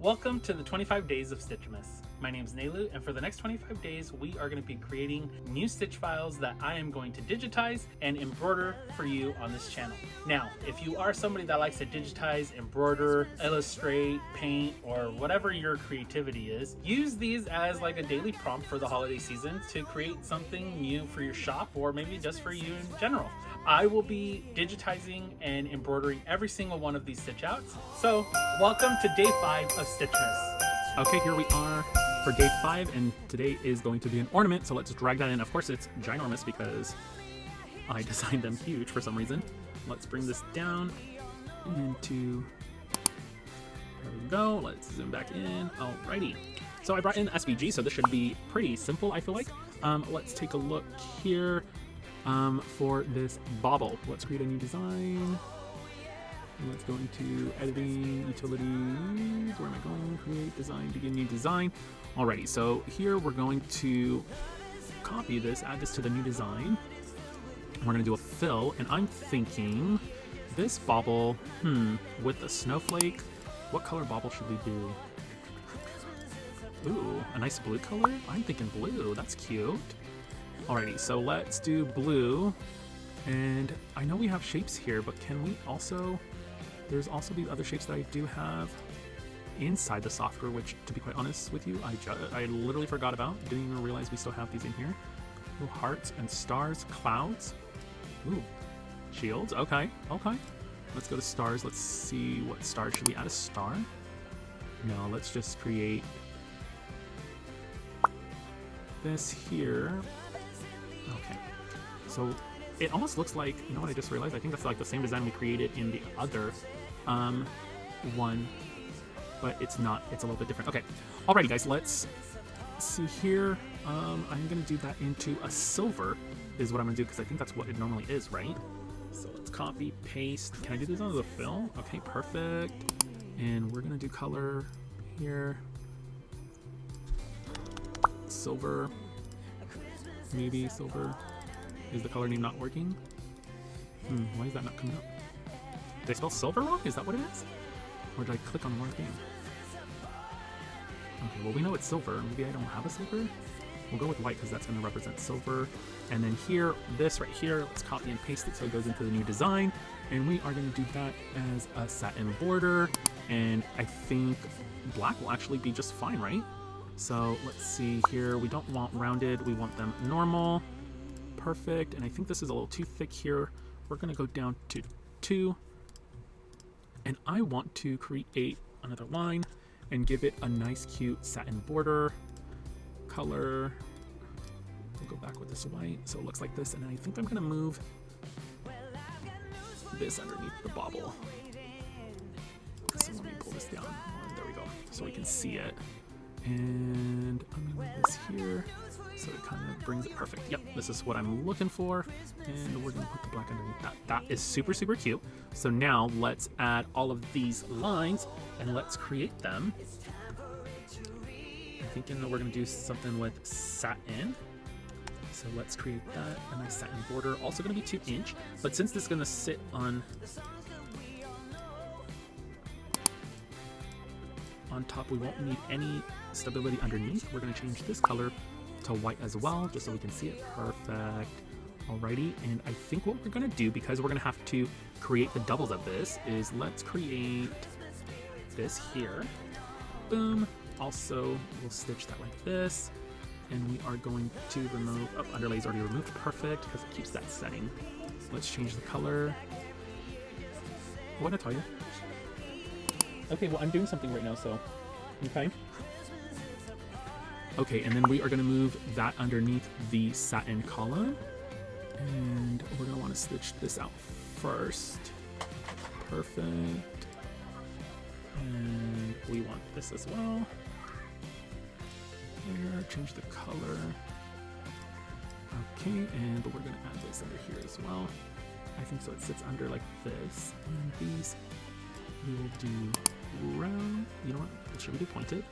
Welcome to the 25 Days of Stitchmas. My name is Nelu, and for the next 25 days, we are going to be creating new stitch files that I am going to digitize and embroider for you on this channel. Now, if you are somebody that likes to digitize, embroider, illustrate, paint, or whatever your creativity is, use these as like a daily prompt for the holiday season to create something new for your shop or maybe just for you in general. I will be digitizing and embroidering every single one of these stitch outs. So, welcome to day 5 of Stitchmas. Okay, here we are for day 5, and today is going to be an ornament, so let's drag that in. Of course, it's ginormous because I designed them huge for some reason. Let's bring this down into, there we go, let's zoom back in. Alrighty, so I brought in SVG, so this should be pretty simple, I feel like. Let's take a look here for this bauble. Let's create a new design. Let's go into editing, utilities, where am I going? Create, design, begin new design. Alrighty, so here we're going to copy this, add this to the new design. We're gonna do a fill, and I'm thinking this bauble, with the snowflake, what color bauble should we do? Ooh, a nice blue color? I'm thinking blue, that's cute. Alrighty, so let's do blue, and I know we have shapes here, but can we also, there's also these other shapes that I do have inside the software, which, to be quite honest with you, I literally forgot about. Didn't even realize we still have these in here. Ooh, hearts and stars, clouds. Ooh, shields, okay. Let's go to stars, let's see what stars, should we add a star? No, let's just create this here. Okay, so it almost looks like, you know what I just realized? I think that's like the same design we created in the other one, but it's not, it's a little bit different. Okay, alrighty guys, let's see here. I'm gonna do that into a silver is what I'm gonna do, because I think that's what it normally is, right? So let's copy, paste. Can I do this on the fill? Okay, perfect. And we're gonna do color here. Silver, maybe silver. Is the color name not working? Why is that not coming up? Did I spell silver wrong? Is that what it is? Or did I click on the wrong thing? Okay, well we know it's silver. Maybe I don't have a silver? We'll go with white because that's going to represent silver. And then here, this right here, let's copy and paste it so it goes into the new design. And we are going to do that as a satin border. And I think black will actually be just fine, right? So let's see here. We don't want rounded, we want them normal. Perfect, and I think this is a little too thick here. We're gonna go down to 2, and I want to create another line and give it a nice cute satin border color. We'll go back with this white so it looks like this, and I think I'm gonna move this underneath the bauble. So let me pull this down. There we go, so we can see it. And I'm gonna move this here so it kind of brings it perfect. Yep, this is what I'm looking for, and we're gonna put the black underneath that. That is super cute. So now let's add all of these lines and let's create them. I'm thinking that we're gonna do something with satin. So let's create that, a nice satin border. Also gonna be 2-inch, but since this is gonna sit on top, we won't need any stability underneath. We're going to change this color to white as well, just so we can see it. Perfect. Alrighty, and I think what we're going to do, because we're going to have to create the doubles of this, is let's create this here. Boom. Also, we'll stitch that like this, and we are going to remove, underlay is already removed. Perfect, because it keeps that setting. Let's change the color. What did I tell you? Okay, well, I'm doing something right now, so, okay. Okay, and then we are gonna move that underneath the satin column, and we're gonna wanna stitch this out first. Perfect. And we want this as well. Here, change the color. Okay, and we're gonna add this under here as well. I think so it sits under like this, and these we will do round. You know what? Should we do pointed?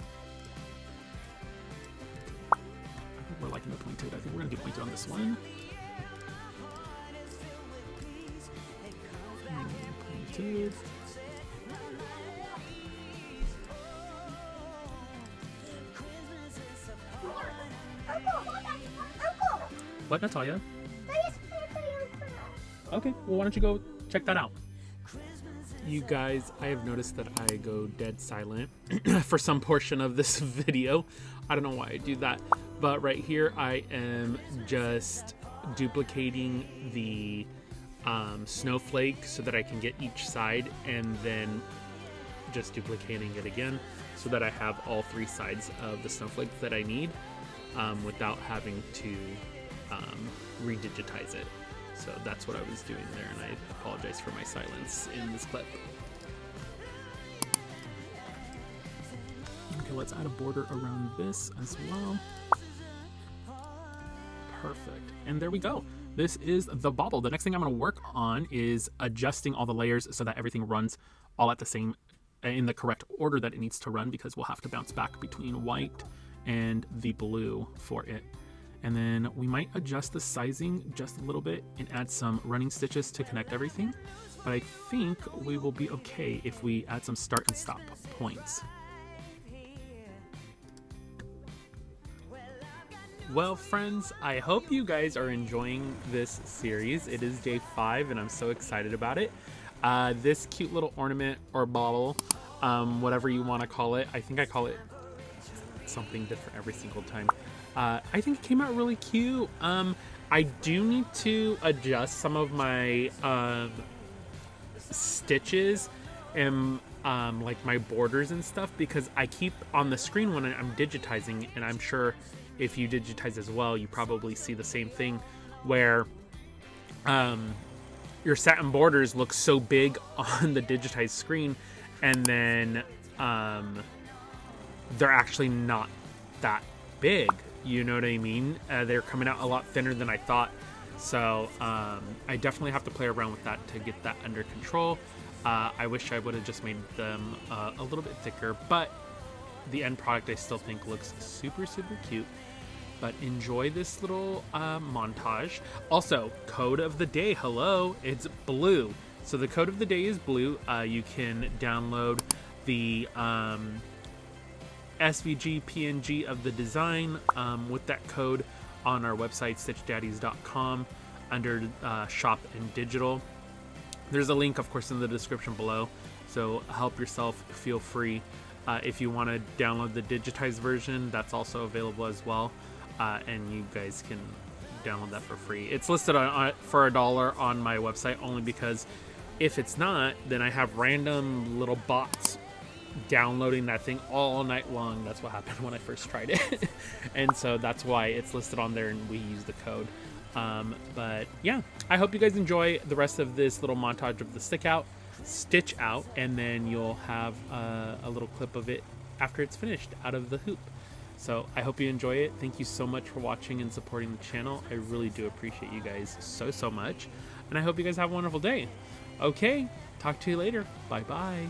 I think we're liking the pointed. I think we're gonna do pointed on this one. Pointed. What, Natalia? Okay, well, why don't you go check that out? You guys, I have noticed that I go dead silent for some portion of this video. I don't know why I do that, but right here I am just duplicating the snowflake so that I can get each side, and then just duplicating it again so that I have all three sides of the snowflake that I need without having to redigitize it. So that's what I was doing there, and I apologize for my silence in this clip. Okay, let's add a border around this as well. Perfect. And there we go. This is the bauble. The next thing I'm going to work on is adjusting all the layers so that everything runs all at the same, in the correct order that it needs to run, because we'll have to bounce back between white and the blue for it. And then we might adjust the sizing just a little bit and add some running stitches to connect everything. But I think we will be okay if we add some start and stop points. Well, friends, I hope you guys are enjoying this series. It is day 5 and I'm so excited about it. This cute little ornament or bauble, whatever you want to call it, I think I call it something different every single time. I think it came out really cute. I do need to adjust some of my stitches and like my borders and stuff, because I keep on the screen when I'm digitizing, and I'm sure if you digitize as well, you probably see the same thing where your satin borders look so big on the digitized screen, and then they're actually not that big. You know what I mean? They're coming out a lot thinner than I thought. So I definitely have to play around with that to get that under control. I wish I would have just made them a little bit thicker, but the end product I still think looks super, super cute. But enjoy this little montage. Also, code of the day, hello, it's blue. So the code of the day is blue. You can download the SVG PNG of the design with that code on our website, stitchdaddies.com, under shop and digital. There's a link, of course, in the description below, so help yourself, feel free. If you want to download the digitized version, that's also available as well, and you guys can download that for free. It's listed for $1 on my website, only because if it's not, then I have random little bots downloading that thing all night long. That's what happened when I first tried it. And so that's why it's listed on there and we use the code. But yeah, I hope you guys enjoy the rest of this little montage of the stitch out, and then you'll have a little clip of it after it's finished out of the hoop. So I hope you enjoy it. Thank you so much for watching and supporting the channel. I really do appreciate you guys so much, and I hope you guys have a wonderful day. Okay, talk to you later. Bye bye.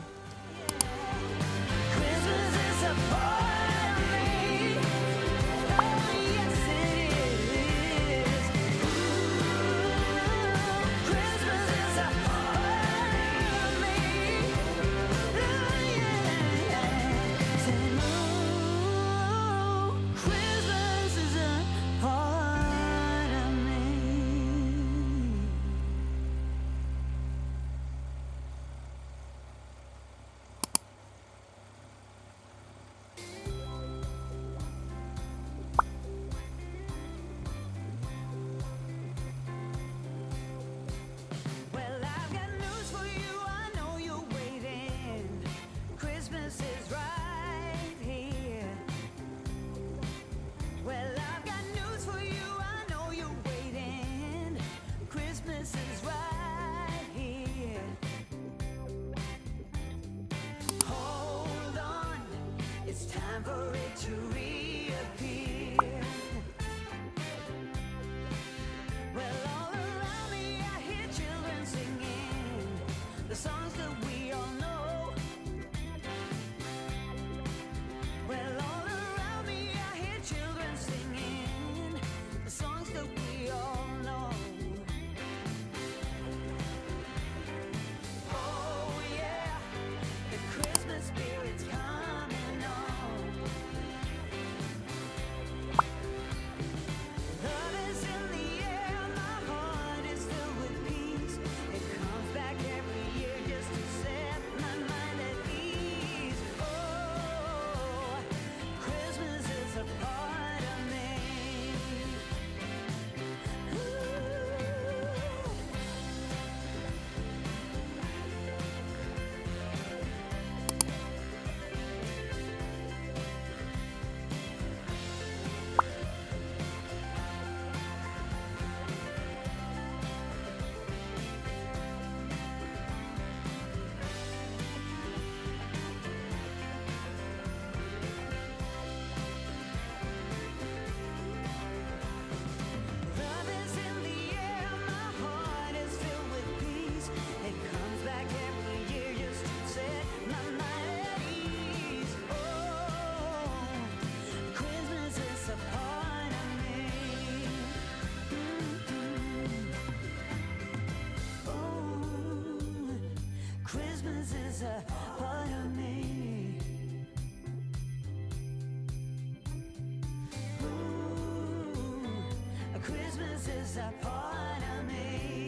Time for it to reappear. Well, all around me I hear children singing the songs that we all know. Well, all around me I hear children singing the songs that we all know. Oh yeah, the Christmas spirit's coming on. Christmas is a part of me. Ooh, Christmas is a part of me.